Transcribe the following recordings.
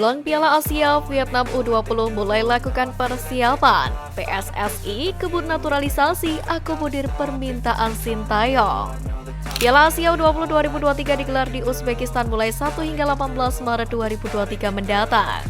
Jelang Piala Asia, Vietnam U20 mulai lakukan persiapan. PSSI kebut naturalisasi akomodir permintaan Sintayong. Piala Asia U20 2023 digelar di Uzbekistan mulai 1 hingga 18 Maret 2023 mendatang.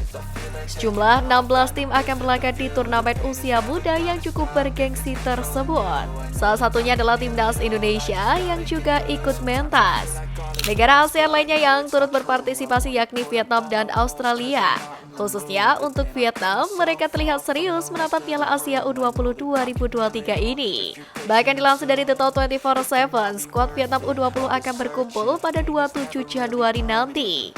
Sejumlah 16 tim akan berlaga di turnamen usia muda yang cukup bergengsi tersebut. Salah satunya adalah timnas Indonesia yang juga ikut mentas. Negara ASEAN lainnya yang turut berpartisipasi yakni Vietnam dan Australia. Khususnya untuk Vietnam, mereka terlihat serius menatap Piala Asia U20 2023 ini. Bahkan dilansir dari The Top 24/7, skuad Vietnam U20 akan berkumpul pada 27 Januari nanti.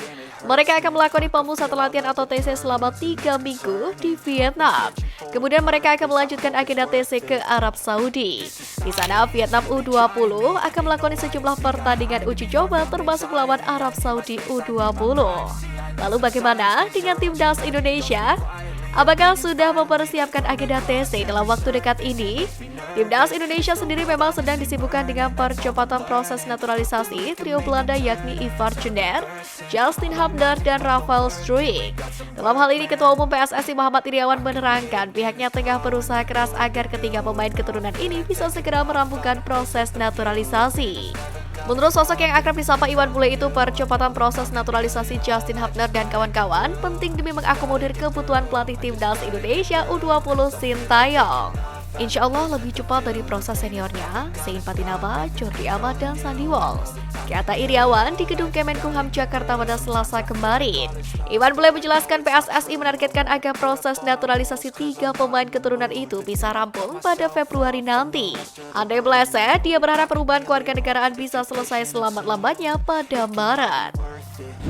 Mereka akan melakoni pemusatan latihan atau TC selama 3 minggu di Vietnam. Kemudian mereka akan melanjutkan agenda TC ke Arab Saudi. Di sana Vietnam U20 akan melakoni sejumlah pertandingan uji coba termasuk melawan Arab Saudi U20. Lalu bagaimana dengan timnas Indonesia? Apakah sudah mempersiapkan agenda TC dalam waktu dekat ini? Timnas Indonesia sendiri memang sedang disibukkan dengan percepatan proses naturalisasi trio Belanda yakni Ivar Cender, Justin Hubner, dan Rafael Struijk. Dalam hal ini, Ketua Umum PSSI Muhammad Iryawan menerangkan pihaknya tengah berusaha keras agar ketiga pemain keturunan ini bisa segera merampungkan proses naturalisasi. Menurut sosok yang akrab disapa Iwan Bule itu, percepatan proses naturalisasi Justin Hubner dan kawan-kawan penting demi mengakomodir kebutuhan pelatih timnas Indonesia U20 Sintayong. Insya Allah lebih cepat dari proses seniornya, Sein Patinaba, Jordi Amat, dan Sandy Walsh, kata Iryawan di Gedung Kemenkumham Jakarta pada Selasa kemarin. Iwan Bule menjelaskan PSSI menargetkan agar proses naturalisasi 3 pemain keturunan itu bisa rampung pada Februari nanti. Andai meleset, dia berharap perubahan kewarganegaraan bisa selesai selamat-lambatnya pada Maret.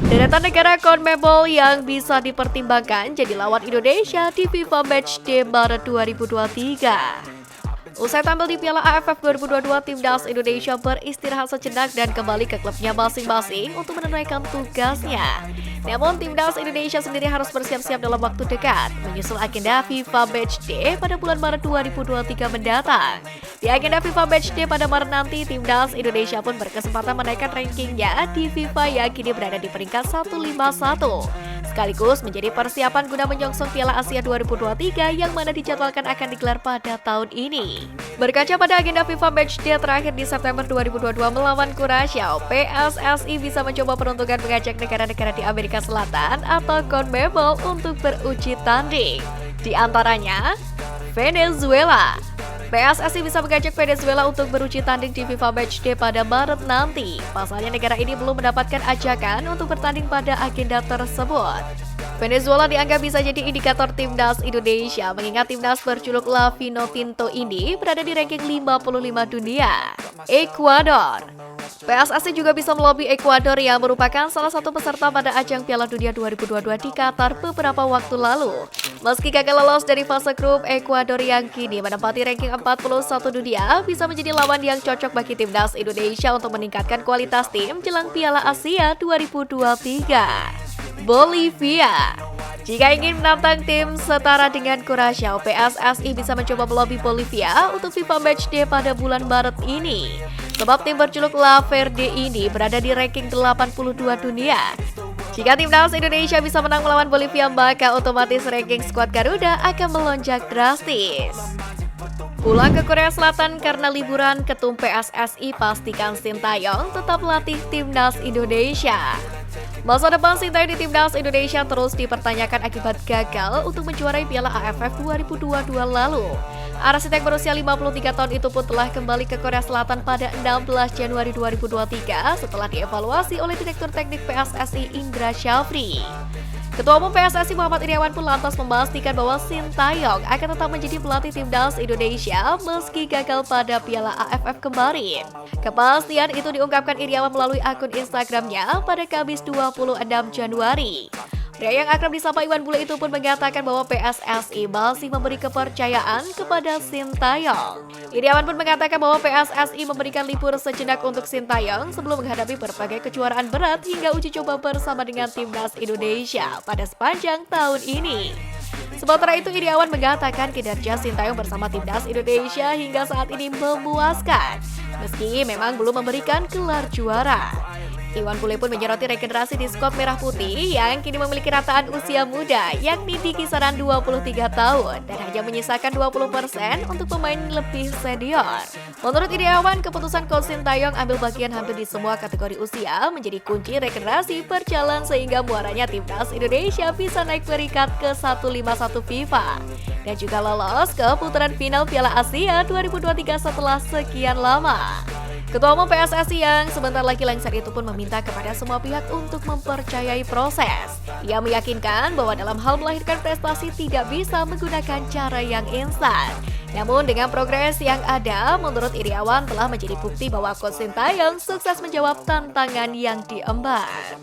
Deretan negara CONMEBOL yang bisa dipertimbangkan jadi lawan Indonesia di FIFA Matchday Maret 2023. Usai tampil di Piala AFF 2022, timnas Indonesia beristirahat sejenak dan kembali ke klubnya masing-masing untuk menunaikan tugasnya. Namun, timnas Indonesia sendiri harus bersiap-siap dalam waktu dekat, menyusul agenda FIFA Matchday pada bulan Maret 2023 mendatang. Di agenda FIFA Matchday pada Maret nanti, timnas Indonesia pun berkesempatan menaikkan rankingnya di FIFA yang kini berada di peringkat 151. Sekaligus menjadi persiapan guna menyongsong Piala Asia 2023 yang mana dijadwalkan akan digelar pada tahun ini. Berkaca pada agenda FIFA Matchday terakhir di September 2022 melawan Kurasaw, PSSI bisa mencoba peruntungan mengajak negara-negara di Amerika Selatan atau CONMEBOL untuk beruji tanding. Di antaranya, Venezuela. PSSI bisa mengajak Venezuela untuk beruji tanding di FIFA Matchday pada Maret nanti. Pasalnya negara ini belum mendapatkan ajakan untuk bertanding pada agenda tersebut. Venezuela dianggap bisa jadi indikator timnas Indonesia, mengingat timnas berjuluk La Vinotinto ini berada di ranking 55 dunia. Ekuador. PSSI juga bisa melobi Ekuador yang merupakan salah satu peserta pada ajang Piala Dunia 2022 di Qatar beberapa waktu lalu. Meski gagal lolos dari fase grup, Ekuador yang kini menempati ranking 41 dunia bisa menjadi lawan yang cocok bagi timnas Indonesia untuk meningkatkan kualitas tim jelang Piala Asia 2023. Bolivia. Jika ingin menantang tim setara dengan Kurasaw, PSSI bisa mencoba melobi Bolivia untuk FIFA Matchday pada bulan Maret ini. Sebab tim berjuluk La Verde ini berada di ranking 82 dunia. Jika timnas Indonesia bisa menang melawan Bolivia, maka otomatis ranking skuad Garuda akan melonjak drastis. Pulang ke Korea Selatan karena liburan, Ketum PSSI pastikan Sintayong tetap latih timnas Indonesia. Masa depan Sintayong di timnas Indonesia terus dipertanyakan akibat gagal untuk menjuarai Piala AFF 2022 lalu. Arsyad yang berusia 53 tahun itu pun telah kembali ke Korea Selatan pada 16 Januari 2023 setelah dievaluasi oleh Direktur Teknik PSSI Indra Syafri. Ketua Umum PSSI Muhammad Iryawan pun lantas memastikan bahwa Sintayong akan tetap menjadi pelatih timnas Indonesia meski gagal pada Piala AFF kemarin. Kepastian itu diungkapkan Iryawan melalui akun Instagramnya pada Kamis 26 Januari. Pria yang akrab disapa Iwan Bule itu pun mengatakan bahwa PSSI masih memberi kepercayaan kepada Sintayong. Iryawan pun mengatakan bahwa PSSI memberikan libur sejenak untuk Sintayong sebelum menghadapi berbagai kejuaraan berat hingga uji coba bersama dengan timnas Indonesia pada sepanjang tahun ini. Sementara itu, Iryawan mengatakan kinerja Sintayong bersama timnas Indonesia hingga saat ini memuaskan, meski memang belum memberikan gelar juara. Iwan Bule pun menyoroti regenerasi di skuad Merah Putih yang kini memiliki rataan usia muda, yakni di kisaran 23 tahun dan hanya menyisakan 20% untuk pemain lebih senior. Menurut Iriawan, keputusan Coach Sintayong ambil bagian hampir di semua kategori usia menjadi kunci regenerasi berjalan sehingga muaranya timnas Indonesia bisa naik peringkat ke 151 FIFA dan juga lolos ke putaran final Piala Asia 2023 setelah sekian lama. Ketua Umum PSSI yang sebentar lagi lengser itu pun meminta kepada semua pihak untuk mempercayai proses. Ia meyakinkan bahwa dalam hal melahirkan prestasi tidak bisa menggunakan cara yang instan. Namun dengan progres yang ada, menurut Iriawan telah menjadi bukti bahwa Coach Sintayong sukses menjawab tantangan yang diemban.